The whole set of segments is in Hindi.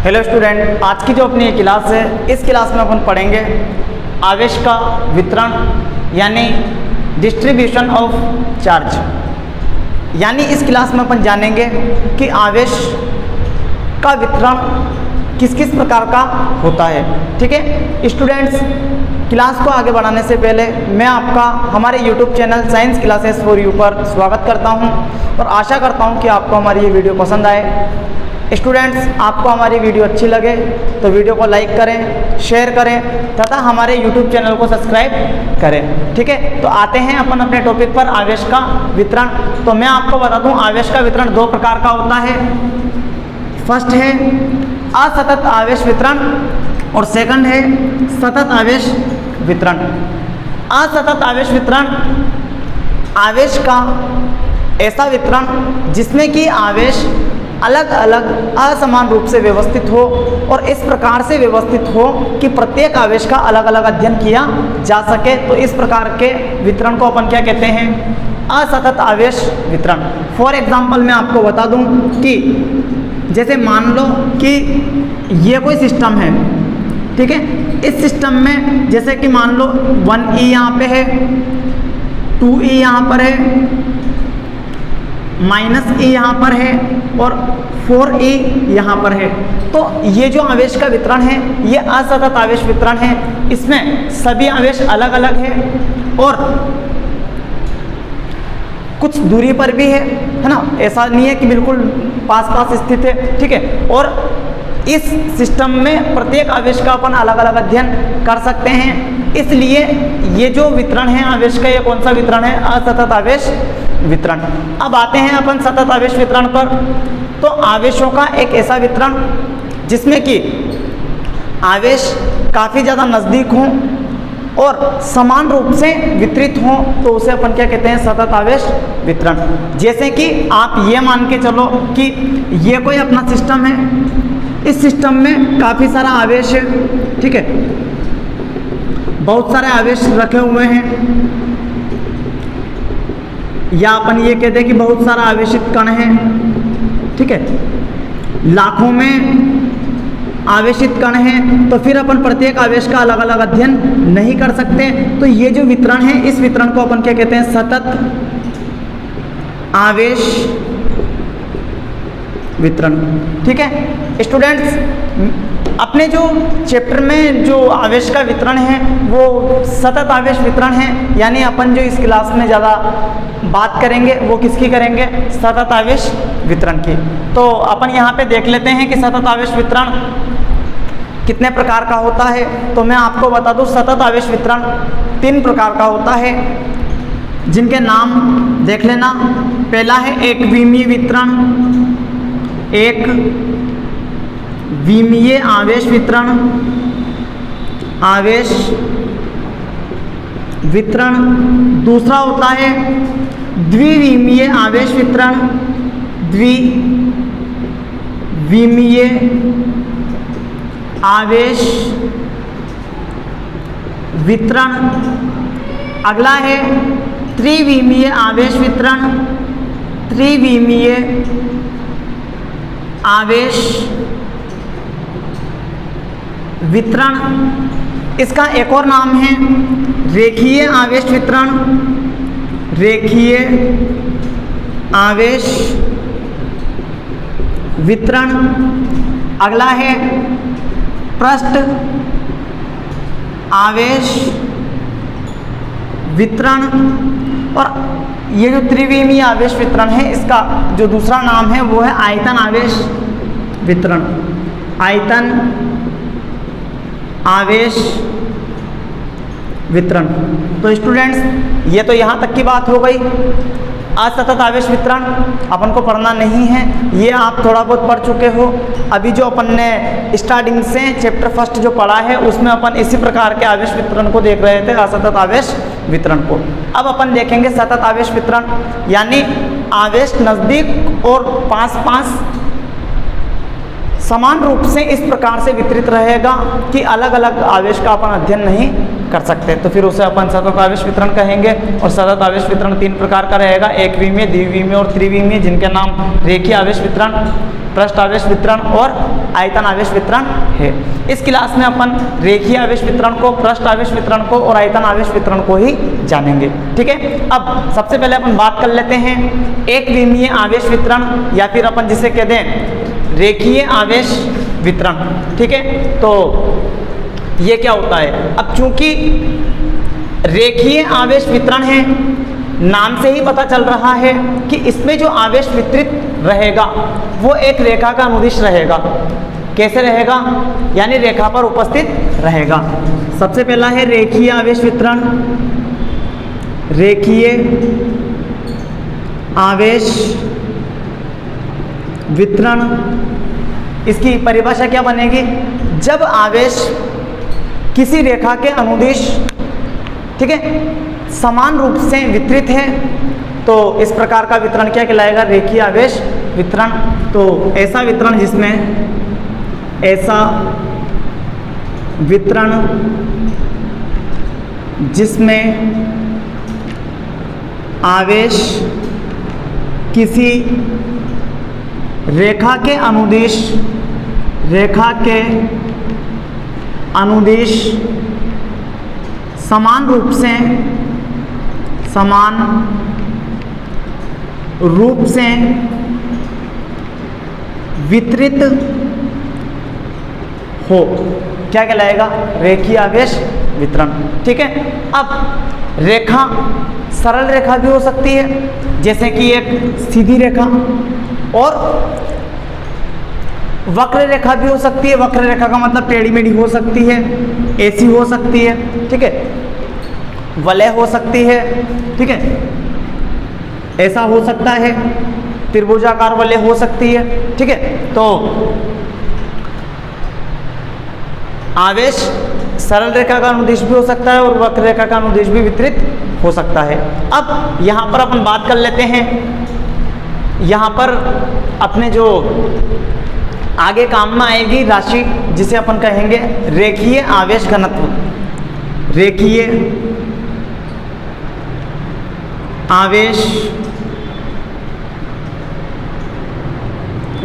हेलो स्टूडेंट, आज की जो अपनी क्लास है, इस क्लास में अपन पढ़ेंगे आवेश का वितरण यानी डिस्ट्रीब्यूशन ऑफ चार्ज। यानी इस क्लास में अपन जानेंगे कि आवेश का वितरण किस किस प्रकार का होता है। ठीक है स्टूडेंट्स, क्लास को आगे बढ़ाने से पहले मैं आपका हमारे YouTube channel science classes for you पर स्वागत करता हूं और आशा करता हूं कि आपको हमारी ये वीडियो पसंद आए। स्टूडेंट्स, आपको हमारी वीडियो अच्छी लगे तो वीडियो को लाइक करें, शेयर करें तथा हमारे YouTube चैनल को सब्सक्राइब करें। ठीक है, तो आते हैं अपन अपने टॉपिक पर, आवेश का वितरण। तो मैं आपको बता दूं, आवेश का वितरण दो प्रकार का होता है। फर्स्ट है असतत आवेश वितरण और सेकंड है सतत आवेश वितरण। असतत आवेश वितरण आवेश का ऐसा वितरण जिसमें कि आवेश अलग अलग असमान रूप से व्यवस्थित हो और इस प्रकार से व्यवस्थित हो कि प्रत्येक आवेश का अलग अलग अध्ययन किया जा सके। तो इस प्रकार के वितरण को अपन क्या कहते हैं? असतत आवेश वितरण। फॉर एग्जाम्पल मैं आपको बता दूं कि जैसे मान लो कि ये कोई सिस्टम है, ठीक है। इस सिस्टम में जैसे कि मान लो 1E यहाँ पे है, 2E यहाँ पर है, -E यहाँ पर है और 4E यहाँ पर है। तो ये जो आवेश का वितरण है ये असतत आवेश वितरण है। इसमें सभी आवेश अलग अलग है और कुछ दूरी पर भी है ना। ऐसा नहीं है कि बिल्कुल पास पास स्थित है, ठीक है। और इस सिस्टम में प्रत्येक आवेश का अपन अलग अलग अध्ययन कर सकते हैं। इसलिए ये जो वितरण है आवेश का, ये कौन सा वितरण है? असतत आवेश वितरण। अब आते हैं अपन सतत आवेश वितरण पर। तो आवेशों का एक ऐसा वितरण जिसमें कि आवेश काफ़ी ज़्यादा नज़दीक हों और समान रूप से वितरित हों, तो उसे अपन क्या कहते हैं? सतत आवेश वितरण। जैसे कि आप ये मान के चलो कि ये कोई अपना सिस्टम है, इस सिस्टम में काफ़ी सारा आवेश है, ठीक है। बहुत सारे आवेश रखे हुए हैं, या अपन ये कहते हैं कि बहुत सारा आवेशित कण है, ठीक है। लाखों में आवेशित कण हैं, तो फिर अपन प्रत्येक आवेश का अलग अलग अध्ययन नहीं कर सकते। तो ये जो वितरण है, इस वितरण को अपन क्या कहते हैं? सतत आवेश वितरण। ठीक है स्टूडेंट्स, अपने जो चैप्टर में जो आवेश का वितरण है वो सतत आवेश वितरण है। यानी अपन जो इस क्लास में ज़्यादा बात करेंगे वो किसकी करेंगे? सतत आवेश वितरण की। तो अपन यहाँ पे देख लेते हैं कि सतत आवेश वितरण कितने प्रकार का होता है। तो मैं आपको बता दूँ, सतत आवेश वितरण 3 प्रकार का होता है, जिनके नाम देख लेना। पहला है एक विमीय वितरण, एक विमीय आवेश वितरण, आवेश वितरण। दूसरा होता है द्विविमीय आवेश वितरण, द्विविमीय आवेश वितरण। अगला है त्रिविमीय आवेश वितरण, त्रिविमीय आवेश वितरण। इसका एक और नाम है रेखीय आवेश वितरण, रेखीय आवेश वितरण। अगला है पृष्ठ आवेश वितरण। और ये जो त्रिविमीय आवेश वितरण है, इसका जो दूसरा नाम है वो है आयतन आवेश वितरण, आयतन आवेश वितरण। तो स्टूडेंट्स, ये तो यहाँ तक की बात हो गई। असतत आवेश वितरण अपन को पढ़ना नहीं है, ये आप थोड़ा बहुत पढ़ चुके हो। अभी जो अपन ने स्टार्टिंग से चैप्टर फर्स्ट जो पढ़ा है उसमें अपन इसी प्रकार के आवेश वितरण को देख रहे थे, असतत आवेश वितरण को। अब अपन देखेंगे सतत आवेश वितरण, यानी आवेश नज़दीक और पास पास समान रूप से इस प्रकार से वितरित रहेगा कि अलग अलग आवेश का अपन अध्ययन नहीं कर सकते, तो फिर उसे अपन सतत आवेश वितरण कहेंगे। और सतत आवेश वितरण 3 प्रकार का रहेगा, एक विमीय, द्विविमीय और त्रिविमीय, जिनके नाम रेखीय आवेश वितरण, पृष्ठ आवेश वितरण और आयतन आवेश वितरण है। इस क्लास में अपन रेखीय आवेश वितरण को, पृष्ठ आवेश वितरण को और आयतन आवेश वितरण को ही जानेंगे। ठीक है, अब सबसे पहले अपन बात कर लेते हैं एक विमीय आवेश वितरण या फिर अपन जिसे कहते हैं रेखीय आवेश वितरण। ठीक है, तो ये क्या होता है? अब चूंकि रेखीय आवेश वितरण है, नाम से ही पता चल रहा है कि इसमें जो आवेश वितरित रहेगा वो एक रेखा का अनुदिश रहेगा। कैसे रहेगा? यानी रेखा पर उपस्थित रहेगा। सबसे पहला है रेखीय आवेश वितरण। रेखीय आवेश वितरण, इसकी परिभाषा क्या बनेगी? जब आवेश किसी रेखा के अनुदिश, ठीक है, समान रूप से वितरित है तो इस प्रकार का वितरण क्या कहलाएगा? रेखीय आवेश वितरण। तो ऐसा वितरण जिसमें आवेश किसी रेखा के अनुदिश समान रूप से वितरित हो, क्या कहलाएगा? रेखीय आवेश वितरण। ठीक है, अब रेखा सरल रेखा भी हो सकती है, जैसे कि एक सीधी रेखा, और वक्र रेखा भी हो सकती है। वक्र रेखा का मतलब टेढ़ी मेढ़ी हो सकती है, ऐसी हो सकती है। ठीक है, वलय हो सकती है। ठीक है, ऐसा हो सकता है, त्रिभुजाकार वलय हो सकती है। ठीक है, तो आवेश सरल रेखा का अनुदिश भी हो सकता है और वक्र रेखा का अनुदिश भी वितरित हो सकता है। अब यहाँ पर अपन बात कर लेते हैं, यहाँ पर अपने जो आगे काम में आएगी राशि, जिसे अपन कहेंगे रेखीय आवेश घनत्व। रेखीय आवेश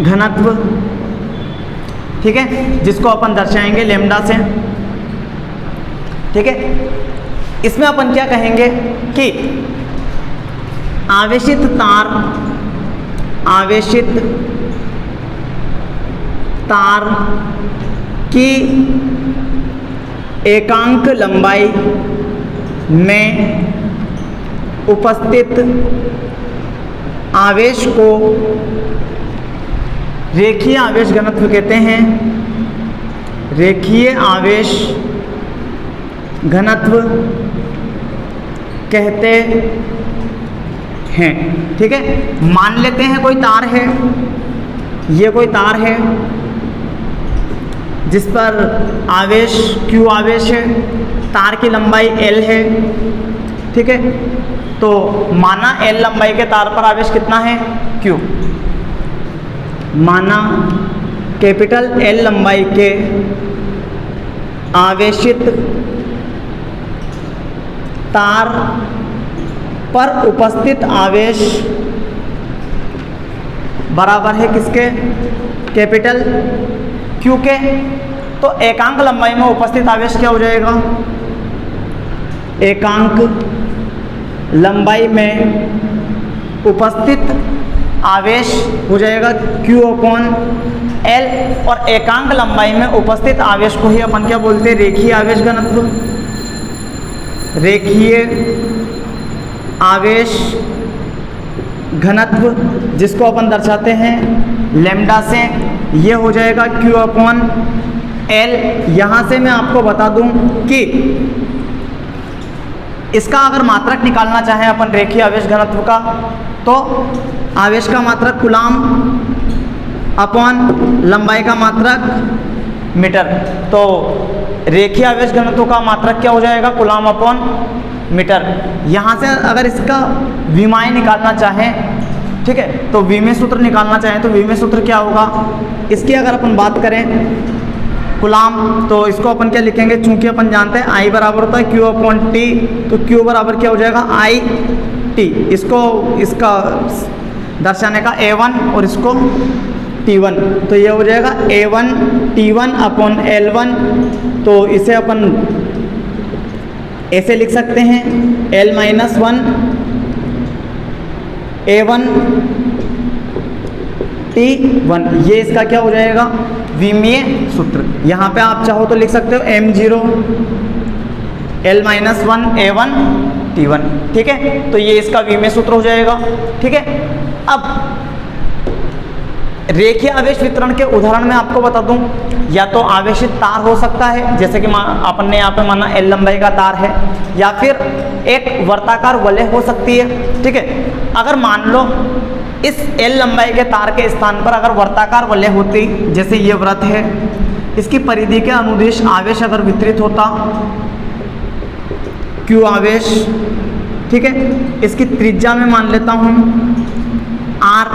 घनत्व, ठीक है, जिसको अपन दर्शाएंगे लैम्डा से। ठीक है, इसमें अपन क्या कहेंगे कि आवेशित तार की एकांक लंबाई में उपस्थित आवेश को रेखीय आवेश घनत्व कहते हैं। रेखीय आवेश घनत्व कहते हैं। ठीक है, मान लेते हैं कोई तार है, ये कोई तार है जिस पर आवेश Q आवेश है, तार की लंबाई L है। ठीक है, तो माना L लंबाई के तार पर आवेश कितना है? Q। माना कैपिटल L लंबाई के आवेशित तार पर उपस्थित आवेश बराबर है किसके? कैपिटल Q के। तो एकांक लंबाई में उपस्थित आवेश क्या हो जाएगा? एकांक लंबाई में उपस्थित आवेश हो जाएगा Q/L, और एकांक लंबाई में उपस्थित आवेश को ही अपन क्या बोलते हैं? रेखीय आवेश घनत्व। रेखीय आवेश घनत्व, जिसको अपन दर्शाते हैं लैम्डा से, ये हो जाएगा Q/L। यहाँ से मैं आपको बता दूं कि इसका अगर मात्रक निकालना चाहें अपन रेखीय आवेश घनत्व का, तो आवेश का मात्रक कूलाम अपॉन लंबाई का मात्रक मीटर। तो रेखीय आवेश घनत्व का मात्रक क्या हो जाएगा? Coulomb upon metre. यहाँ से अगर इसका विमाएँ निकालना चाहें, ठीक है, तो विमेय सूत्र निकालना चाहें तो विमेय सूत्र क्या होगा? इसकी अगर अपन बात करें कूलाम, तो इसको अपन क्या लिखेंगे? चूंकि अपन जानते हैं I बराबर होता है Q/T, तो Q बराबर क्या हो जाएगा? I/T। इसको इसका दर्शाने का A1 और इसको T1, तो ये हो जाएगा A1 T1 अपॉन L1, तो इसे अपन ऐसे लिख सकते हैं L माइनस 1 A1 T1, ये इसका क्या हो जाएगा विमीय सूत्र। यहाँ पे आप चाहो तो लिख सकते हो M0 L minus 1 A1 T1, ठीक है, तो ये इसका विमीय सूत्र हो जाएगा। ठीक है, अब रेखीय आवेश वितरण के उदाहरण में आपको बता दूं, या तो आवेशित तार हो सकता है, जैसे कि अपन ने यहाँ पे माना L लंबाई का तार है, या फिर एक वर्ताकार वलय हो सकती है। ठीक है, अगर मान लो इस L लंबाई के तार के स्थान पर अगर वर्ताकार वलय होती, जैसे ये वृत्त है, इसकी परिधि के अनुदिश आवेश अगर वितरित होता Q आवेश, ठीक है, इसकी त्रिज्या में मान लेता हूँ R,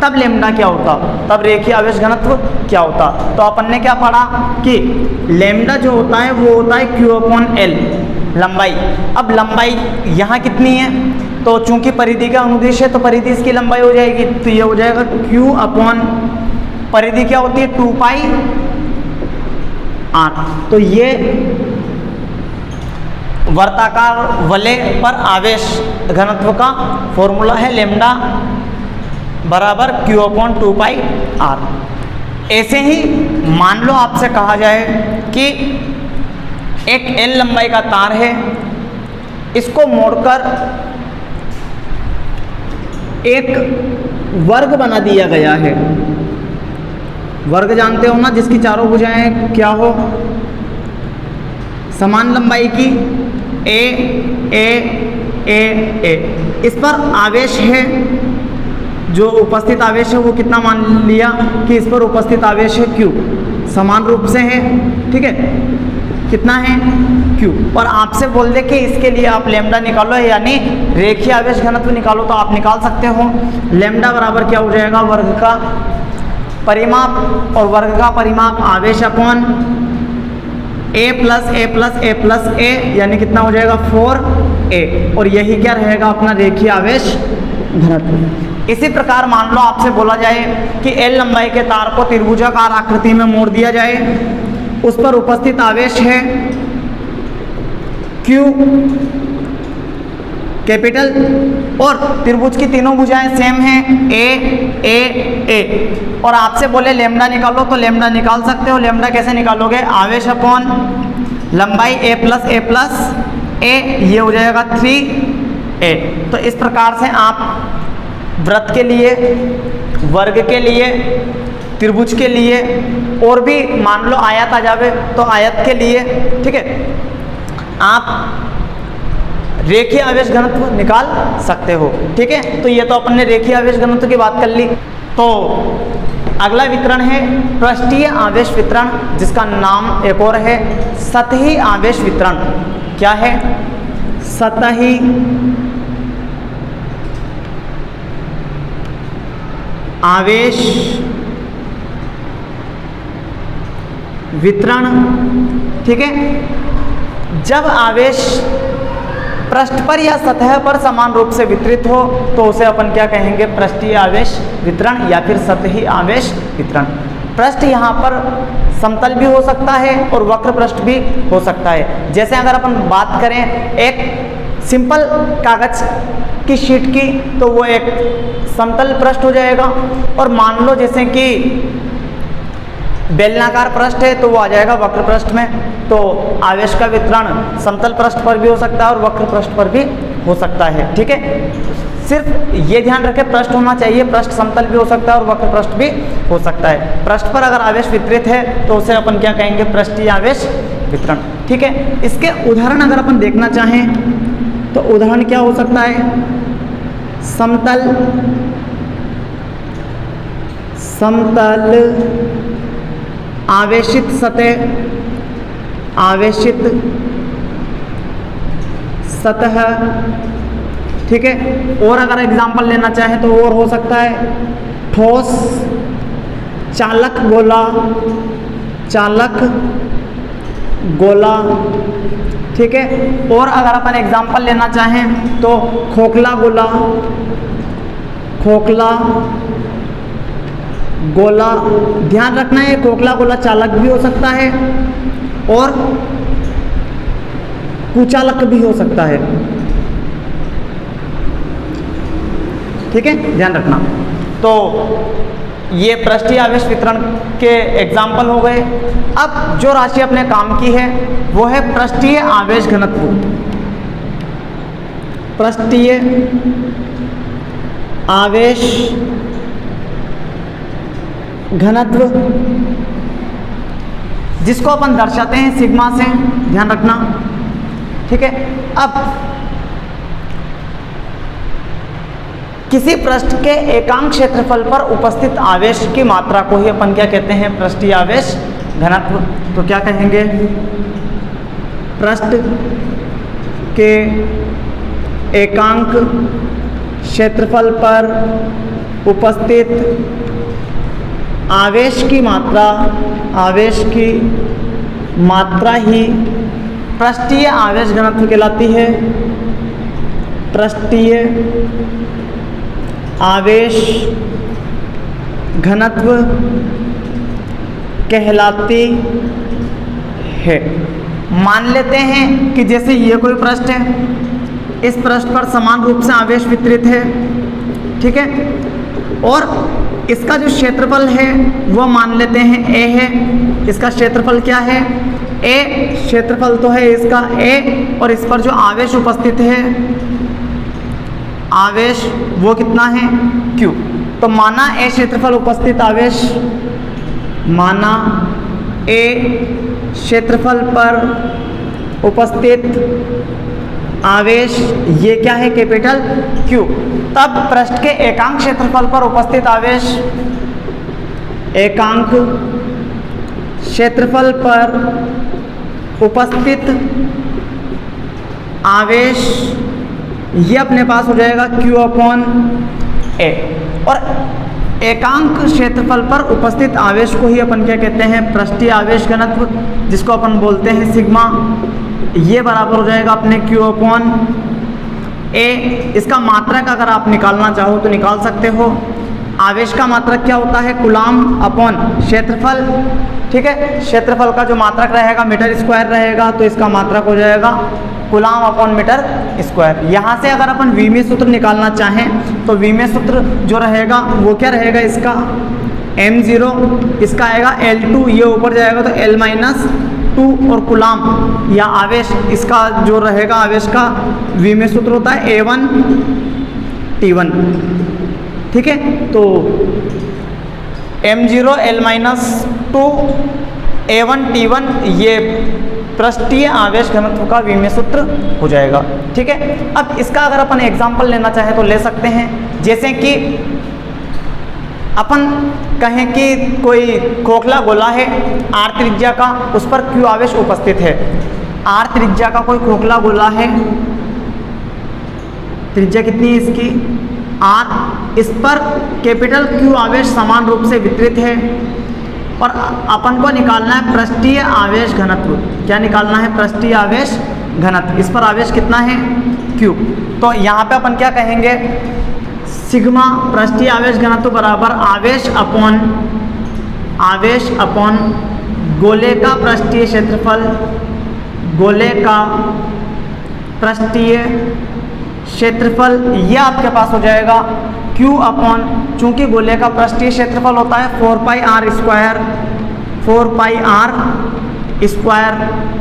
तब लेमडा क्या होता, तब रेखीय आवेश घनत्व क्या होता। तो अपन ने क्या पढ़ा कि लेमडा जो होता है वो होता है Q अपॉन L लंबाई। अब लंबाई यहाँ कितनी है, तो चूंकि परिधि का अनुदिश है तो परिधि इसकी लंबाई हो जाएगी, तो ये हो जाएगा Q अपॉन परिधि क्या होती है 2 पाई R। तो ये वर्ताकार वलय पर आवेश घनत्व का फॉर्मूला है, लेमडा बराबर Q अपॉन 2 पाई R। ऐसे ही मान लो आपसे कहा जाए कि एक L लंबाई का तार है, इसको मोड़कर एक वर्ग बना दिया गया है। वर्ग जानते हो ना, जिसकी चारों भुजाएं क्या हो, समान लंबाई की A A A A। इस पर आवेश है, जो उपस्थित आवेश है वो कितना मान लिया कि इस पर उपस्थित आवेश है Q, समान रूप से है। ठीक है, कितना है Q, और आपसे बोल दे कि इसके लिए आप लेमडा निकालो, यानी रेखीय आवेश घनत्व निकालो, तो आप निकाल सकते हो। लेमडा बराबर क्या हो जाएगा, वर्ग का परिमाप, और वर्ग का परिमाप आवेश upon A plus A plus A plus A, यानी कितना हो जाएगा 4A, और यही क्या रहेगा अपना रेखीय आवेश घनत्व। इसी प्रकार मान लो आपसे बोला जाए कि L लंबाई के तार को त्रिभुजाकार आकृति में मोड़ दिया जाए, उस पर उपस्थित आवेश है Q कैपिटल, और त्रिभुज की तीनों भुजाएं सेम हैं A A A, और आपसे बोले लेमडा निकालो, तो लेमडा निकाल सकते हो। लेमडा कैसे निकालोगे, आवेश अपॉन लंबाई A प्लस A, ये हो जाएगा 3A। तो इस प्रकार से आप वृत्त के लिए, वर्ग के लिए, त्रिभुज के लिए, और भी मान लो आयत आ जावे तो आयत के लिए, ठीक है, आप रेखीय आवेश घनत्व निकाल सकते हो। ठीक है, तो ये तो अपन ने रेखीय आवेश घनत्व की बात कर ली। तो अगला वितरण है पृष्ठीय आवेश वितरण, जिसका नाम एक और है सतही आवेश वितरण। क्या है, सतही आवेश वितरण। ठीक है, जब आवेश पृष्ठ पर या सतह पर समान रूप से वितरित हो तो उसे अपन क्या कहेंगे, पृष्ठीय आवेश वितरण या फिर सतही आवेश वितरण। पृष्ठ यहाँ पर समतल भी हो सकता है और वक्र पृष्ठ भी हो सकता है। जैसे अगर अपन बात करें एक सिंपल कागज की शीट की, तो वो एक समतल पृष्ठ हो जाएगा, और मान लो जैसे कि बेलनाकार पृष्ठ है तो वो आ जाएगा वक्र पृष्ठ में। तो आवेश का वितरण समतल पृष्ठ पर भी हो सकता है और वक्र पृष्ठ पर भी हो सकता है। ठीक है, सिर्फ ये ध्यान रखें पृष्ठ होना चाहिए, पृष्ठ समतल भी हो सकता है और वक्र पृष्ठ भी हो सकता है। पृष्ठ पर अगर आवेश वितरित है तो उसे अपन क्या कहेंगे, पृष्ठीय आवेश वितरण। ठीक है, इसके उदाहरण अगर अपन देखना चाहें तो उदाहरण क्या हो सकता है, समतल आवेशित सतह, आवेशित सतह। ठीक है, और अगर एग्जाम्पल लेना चाहें तो और हो सकता है ठोस चालक गोला, चालक गोला। ठीक है, और अगर अपन एग्जाम्पल लेना चाहें तो खोखला गोला, खोखला गोला, ध्यान रखना है खोखला गोला चालक भी हो सकता है और कुचालक भी हो सकता है, ठीक है, ध्यान रखना। तो ये पृष्ठीय आवेश वितरण के एग्जाम्पल हो गए। अब जो राशि अपने काम की है वो है पृष्ठीय आवेश घनत्व। पृष्ठीय आवेश घनत्व जिसको अपन दर्शाते हैं सिग्मा से, ध्यान रखना, ठीक है। अब किसी पृष्ठ के एकांक क्षेत्रफल पर उपस्थित आवेश की मात्रा को ही अपन क्या कहते हैं, पृष्ठीय आवेश घनत्व। तो क्या कहेंगे, पृष्ठ के एकांक क्षेत्रफल पर उपस्थित आवेश की मात्रा ही पृष्ठीय आवेश घनत्व कहलाती है। पृष्ठीय आवेश घनत्व कहलाती है। मान लेते हैं कि जैसे ये कोई पृष्ठ है, इस पृष्ठ पर समान रूप से आवेश वितरित है, ठीक है, और इसका जो क्षेत्रफल है वो मान लेते हैं a है। इसका क्षेत्रफल क्या है, a, क्षेत्रफल तो है इसका a, और इस पर जो आवेश उपस्थित है, आवेश वो कितना है, q। तो माना a क्षेत्रफल उपस्थित आवेश, माना a क्षेत्रफल पर उपस्थित आवेश ये क्या है, कैपिटल Q। तब पृष्ठ के एकांक क्षेत्रफल पर उपस्थित आवेश, एकांक क्षेत्रफल पर उपस्थित आवेश ये अपने पास हो जाएगा Q/A। और एकांक क्षेत्रफल पर उपस्थित आवेश को ही अपन क्या कहते हैं, पृष्ठीय आवेश घनत्व, जिसको अपन बोलते हैं सिग्मा। ये बराबर हो जाएगा अपने Q/A। इसका मात्रक अगर आप निकालना चाहो तो निकाल सकते हो। आवेश का मात्रक क्या होता है, कूलाम अपॉन क्षेत्रफल, ठीक है। क्षेत्रफल का जो मात्रक रहेगा मीटर स्क्वायर रहेगा, तो इसका मात्रक हो जाएगा कूलाम अपॉन मीटर स्क्वायर। यहाँ से अगर अपन विमीय सूत्र निकालना चाहें तो विमीय सूत्र जो रहेगा वो क्या रहेगा, इसका m0, इसका आएगा L2, ये ऊपर जाएगा तो L-2, और कूलाम या आवेश इसका जो रहेगा, आवेश का विमीय सूत्र होता है A1T1, ठीक है। तो m0 L-2 A1T1 ये पृष्ठीय आवेश घनत्व का विमीय सूत्र हो जाएगा, ठीक है। अब इसका अगर अपन एग्जाम्पल लेना चाहें तो ले सकते हैं। जैसे कि अपन कहें कि कोई खोखला गोला है r त्रिज्या का, उस पर q आवेश उपस्थित है। r त्रिज्या का कोई खोखला गोला है, त्रिज्या कितनी है इसकी, r, इस पर कैपिटल Q आवेश समान रूप से वितरित है, और अपन को निकालना है पृष्ठीय आवेश घनत्व। क्या निकालना है, पृष्ठीय आवेश घनत्व। इस पर आवेश कितना है, Q। तो यहाँ पे अपन क्या कहेंगे, सिग्मा पृष्ठीय आवेश घनत्व बराबर आवेश अपॉन गोले का पृष्ठीय क्षेत्रफल, गोले का पृष्ठीय क्षेत्रफल, ये आपके पास हो जाएगा Q अपॉन, चूंकि गोले का पृष्ठीय क्षेत्रफल होता है 4πr स्क्वायर,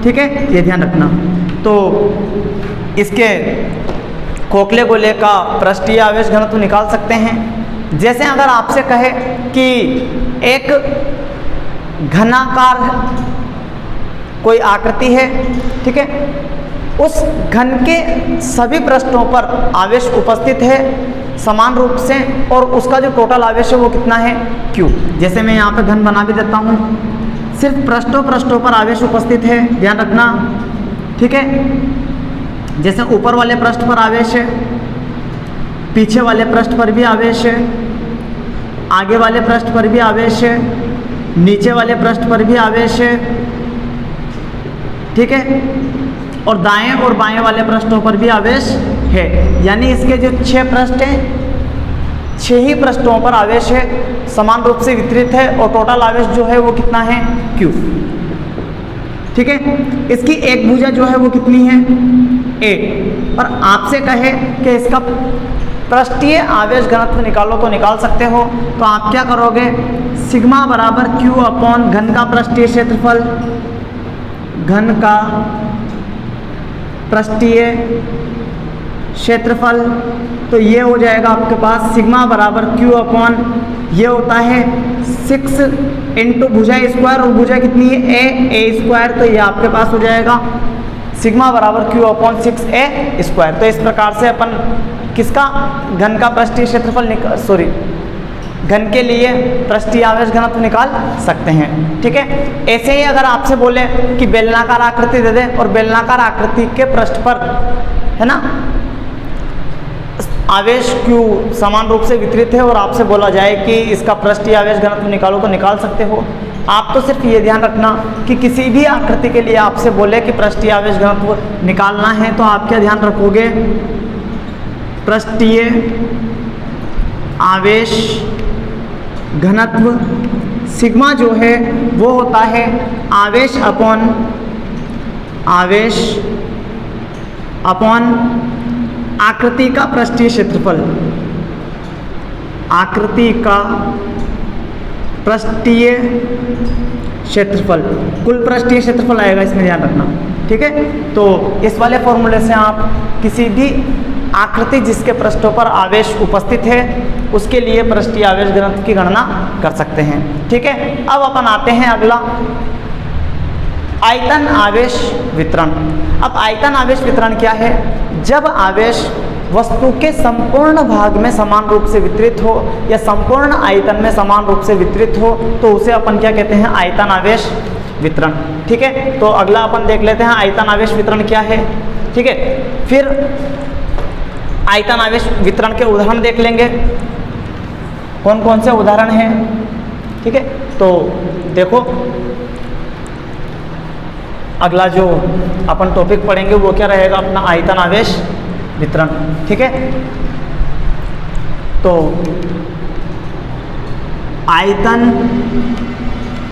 ठीक है, ये ध्यान रखना। तो इसके खोखले गोले का पृष्ठीय आवेश घनत्व निकाल सकते हैं। जैसे अगर आपसे कहे कि एक घनाकार कोई आकृति है, ठीक है, उस घन के सभी पृष्ठों पर आवेश उपस्थित है समान रूप से, और उसका जो टोटल आवेश है वो कितना है, Q। जैसे मैं यहाँ पे घन बना भी देता हूँ, सिर्फ पृष्ठों पर आवेश उपस्थित है, ध्यान रखना, ठीक है। जैसे ऊपर वाले पृष्ठ पर आवेश है, पीछे वाले पृष्ठ पर भी आवेश है, आगे वाले पृष्ठ पर भी आवेश है, नीचे वाले पृष्ठ पर भी आवेश है, ठीक है, और दाएं और बाएं वाले पृष्ठों पर भी आवेश है। यानी इसके जो 6 पृष्ठ हैं, 6 ही पृष्ठों पर आवेश है समान रूप से वितरित है और टोटल आवेश जो है वो कितना है, Q। ठीक है, इसकी एक भुजा जो है वो कितनी है, A। और आपसे कहे कि इसका पृष्ठीय आवेश घनत्व निकालो तो निकाल सकते हो। तो आप क्या करोगे, सिग्मा बराबर Q अपॉन घन का पृष्ठीय क्षेत्रफल, घन का पृष्ठीय क्षेत्रफल। तो ये हो जाएगा आपके पास सिग्मा बराबर Q अपॉन, ये होता है 6 इंटू भुजा स्क्वायर, और भुजा कितनी है, a स्क्वायर। तो ये आपके पास हो जाएगा सिग्मा बराबर Q अपॉन 6a स्क्वायर। तो इस प्रकार से अपन किसका, घन का पृष्ठीय क्षेत्रफल घन के लिए पृष्ठीय आवेश घनत्व निकाल सकते हैं। ठीक है, ऐसे ही अगर आपसे बोले कि बेलनाकार आकृति दे दे और बेलनाकार आकृति के पृष्ठ पर है ना आवेश Q समान रूप से वितरित है और आपसे बोला जाए कि इसका पृष्ठीय आवेश घनत्व निकालो तो निकाल सकते हो। आप तो सिर्फ ये ध्यान रखना कि किसी भी आकृति के लिए आपसे बोले कि पृष्ठीय आवेश घनत्व निकालना है तो आप क्या ध्यान रखोगे, पृष्ठीय आवेश घनत्व सिग्मा जो है वो होता है आवेश अपॉन आकृति का पृष्ठीय क्षेत्रफल, आकृति का पृष्ठीय क्षेत्रफल, कुल पृष्ठीय क्षेत्रफल आएगा, इसमें ध्यान रखना। ठीक है, तो इस वाले फॉर्मूले से आप किसी भी आकृति जिसके पृष्ठों पर आवेश उपस्थित है उसके लिए पृष्ठीय आवेश घनत्व की गणना कर सकते हैं। ठीक है, अब अपन आते हैं अगला, आयतन आवेश वितरण। अब आयतन आवेश वितरण क्या है, जब आवेश वस्तु के संपूर्ण भाग में समान रूप से वितरित हो या संपूर्ण आयतन में समान रूप से वितरित हो तो उसे अपन क्या कहते हैं, आयतन आवेश वितरण। ठीक है, तो अगला अपन देख लेते हैं आयतन आवेश वितरण क्या है। ठीक है, फिर आयतन आवेश वितरण के उदाहरण देख लेंगे, कौन कौन से उदाहरण हैं। ठीक है, तो देखो अगला जो अपन टॉपिक पढ़ेंगे वो क्या रहेगा, अपना आयतन आवेश वितरण। ठीक है, तो आयतन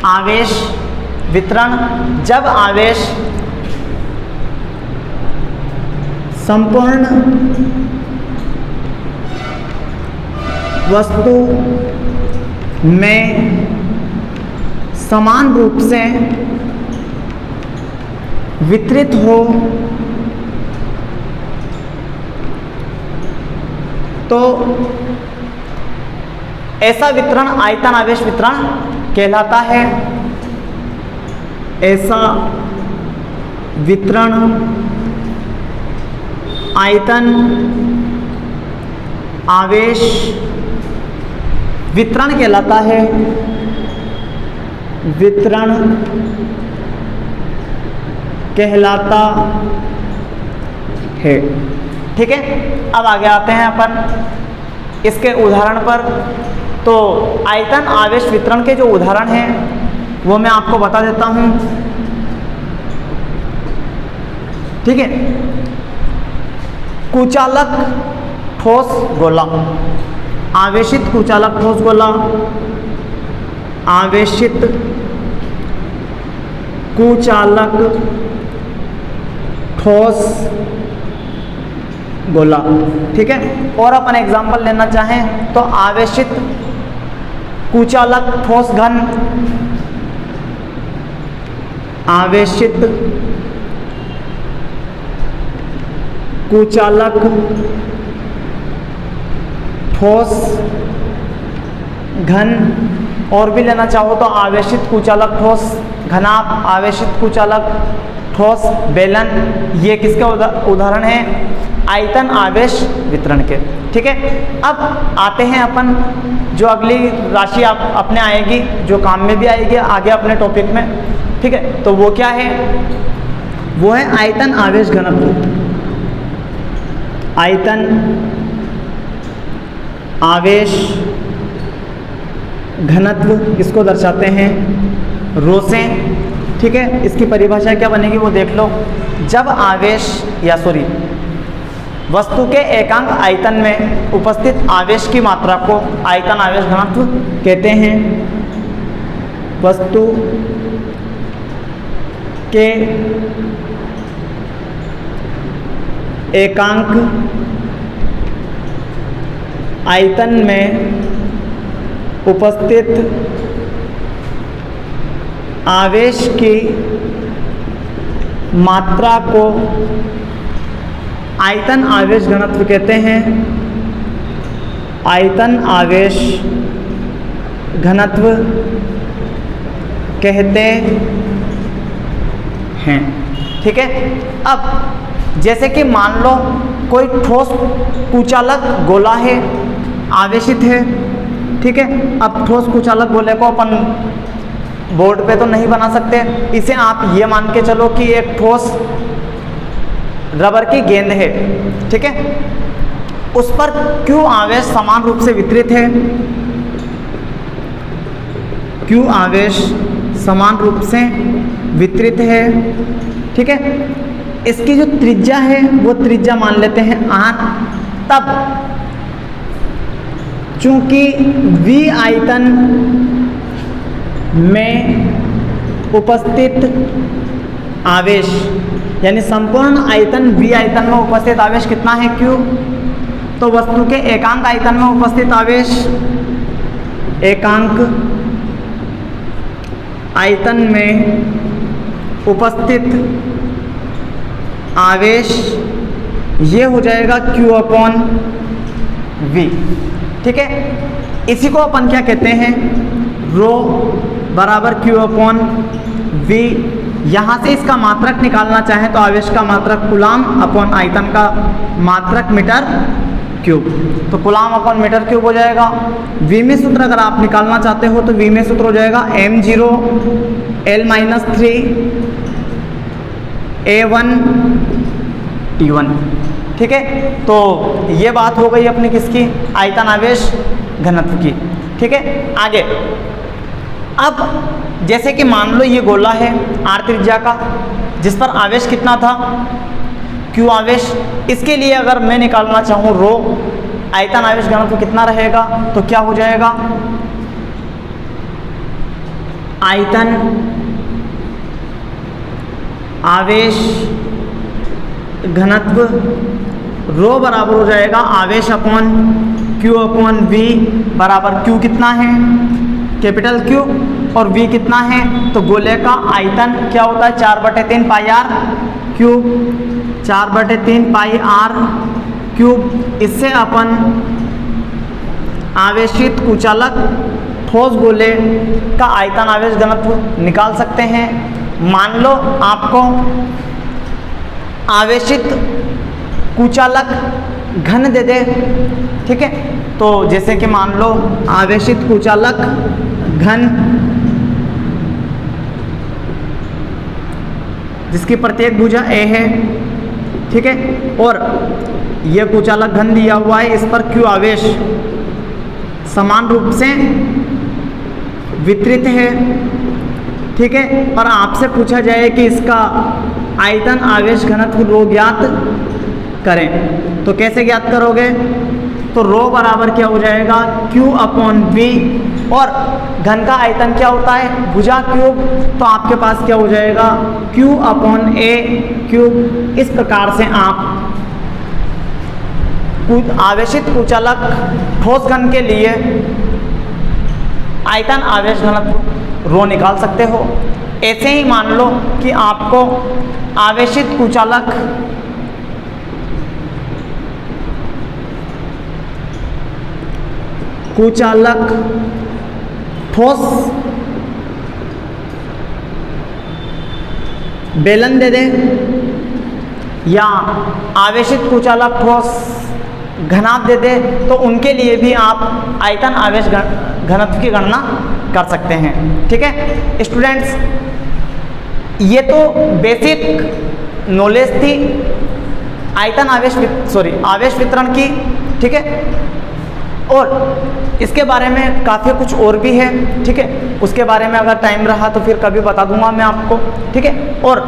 आवेश वितरण, जब आवेश संपूर्ण वस्तु में समान रूप से वितरित हो तो ऐसा वितरण आयतन आवेश वितरण कहलाता है। ऐसा वितरण आयतन आवेश वितरण कहलाता है, वितरण कहलाता है। ठीक है, अब आगे आते हैं अपन इसके उदाहरण पर। तो आयतन आवेश वितरण के जो उदाहरण हैं वो मैं आपको बता देता हूं। ठीक है, कुचालक ठोस गोला, आवेशित कुचालक ठोस गोला, आवेशित कुचालक ठोस गोला। ठीक है, और अपन एग्जाम्पल लेना चाहें तो आवेशित कुचालक ठोस घन, आवेशित कुचालक ठोस घन, और भी लेना चाहो तो आवेशित कुचालक ठोस घनाभ, आवेशित कुचालक ठोस बेलन। ये किसके उदाहरण हैं, आयतन आवेश वितरण के। ठीक है, अब आते हैं अपन जो अगली राशि आप अपने आएगी जो काम में भी आएगी आगे अपने टॉपिक में। ठीक है, तो वो क्या है, वो है आयतन आवेश घनत्व। आयतन आवेश घनत्व इसको दर्शाते हैं रो से। ठीक है, इसकी परिभाषा क्या बनेगी वो देख लो। जब आवेश वस्तु के एकांक आयतन में उपस्थित आवेश की मात्रा को आयतन आवेश घनत्व कहते हैं। वस्तु के एकांक आयतन में उपस्थित आवेश की मात्रा को आयतन आवेश घनत्व कहते हैं। आयतन आवेश घनत्व कहते हैं। ठीक है। अब जैसे कि मान लो कोई ठोस कुचालक गोला है, आवेशित है। ठीक है। अब ठोस कुचालक गोले को अपन बोर्ड पे तो नहीं बना सकते, इसे आप ये मान के चलो कि एक ठोस रबर की गेंद है। ठीक है। उस पर Q आवेश समान रूप से वितरित है। Q आवेश समान रूप से वितरित है। ठीक है। इसकी जो त्रिज्या है वो त्रिज्या मान लेते हैं R। तब चूंकि V आयतन में उपस्थित आवेश यानी संपूर्ण आयतन V आयतन में उपस्थित आवेश कितना है Q, तो वस्तु के एकांक आयतन में उपस्थित आवेश एकांक आयतन में उपस्थित आवेश ये हो जाएगा Q/V। ठीक है। इसी को अपन क्या कहते हैं, रो बराबर Q/V। यहाँ से इसका मात्रक निकालना चाहें तो आवेश का मात्रक कूलाम अपॉन आयतन का मात्रक मीटर क्यूब, तो कूलाम अपॉन मीटर क्यूब हो जाएगा। V में सूत्र अगर आप निकालना चाहते हो तो V में सूत्र हो जाएगा m0 L-3 A1 T1। ठीक है। तो ये बात हो गई अपनी किसकी, आयतन आवेश घनत्व की। ठीक है। आगे अब जैसे कि मान लो ये गोला है R त्रिज्या का, जिस पर आवेश कितना था Q आवेश। इसके लिए अगर मैं निकालना चाहूँ रो आयतन आवेश घनत्व कितना रहेगा, तो क्या हो जाएगा, आयतन आवेश घनत्व रो बराबर हो जाएगा आवेश अपॉन Q/V बराबर Q कितना है, कैपिटल Q, और V कितना है, तो गोले का आयतन क्या होता है 4/3 पाई R क्यूब, 4/3 पाई R क्यूब। इससे अपन आवेशित कुचालक ठोस गोले का आयतन आवेश घनत्व निकाल सकते हैं। मान लो आपको आवेशित कुचालक घन दे दे। ठीक है। तो जैसे कि मान लो आवेशित कुचालक घन जिसकी प्रत्येक भुजा A है। ठीक है। और यह कुचालक घन दिया हुआ है, इस पर Q आवेश समान रूप से वितरित है। ठीक है। और आपसे पूछा जाए कि इसका आयतन आवेश घनत्व रो ज्ञात करें, तो कैसे ज्ञात करोगे, तो रो बराबर क्या हो जाएगा Q/V, और घन का आयतन क्या होता है भुजा क्यूब, तो आपके पास क्या हो जाएगा Q/A क्यूब। इस प्रकार से आप आवेशित कुचालक ठोस घन के लिए आयतन आवेश घनत्व रो निकाल सकते हो। ऐसे ही मान लो कि आपको आवेशित कुचालक ठोस बेलन दे दे, या आवेशित कुचालक ठोस घनाभ दे दे, तो उनके लिए भी आप आयतन आवेश घनत्व की गणना कर सकते हैं। ठीक है स्टूडेंट्स, ये तो बेसिक नॉलेज थी आयतन आवेश वितरण की। ठीक है। और इसके बारे में काफ़ी कुछ और भी है। ठीक है। उसके बारे में अगर टाइम रहा तो फिर कभी बता दूंगा मैं आपको। ठीक है। और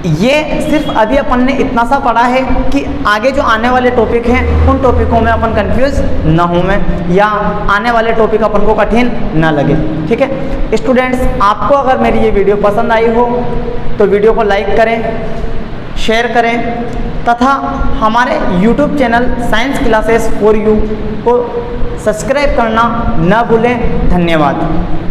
ये सिर्फ अभी अपन ने इतना सा पढ़ा है कि आगे जो आने वाले टॉपिक हैं उन टॉपिकों में अपन कंफ्यूज ना हो में, या आने वाले टॉपिक अपन को कठिन ना लगे। ठीक है स्टूडेंट्स, आपको अगर मेरी ये वीडियो पसंद आई हो तो वीडियो को लाइक करें, शेयर करें तथा हमारे YouTube channel science classes for you को सब्सक्राइब करना ना भूलें। धन्यवाद।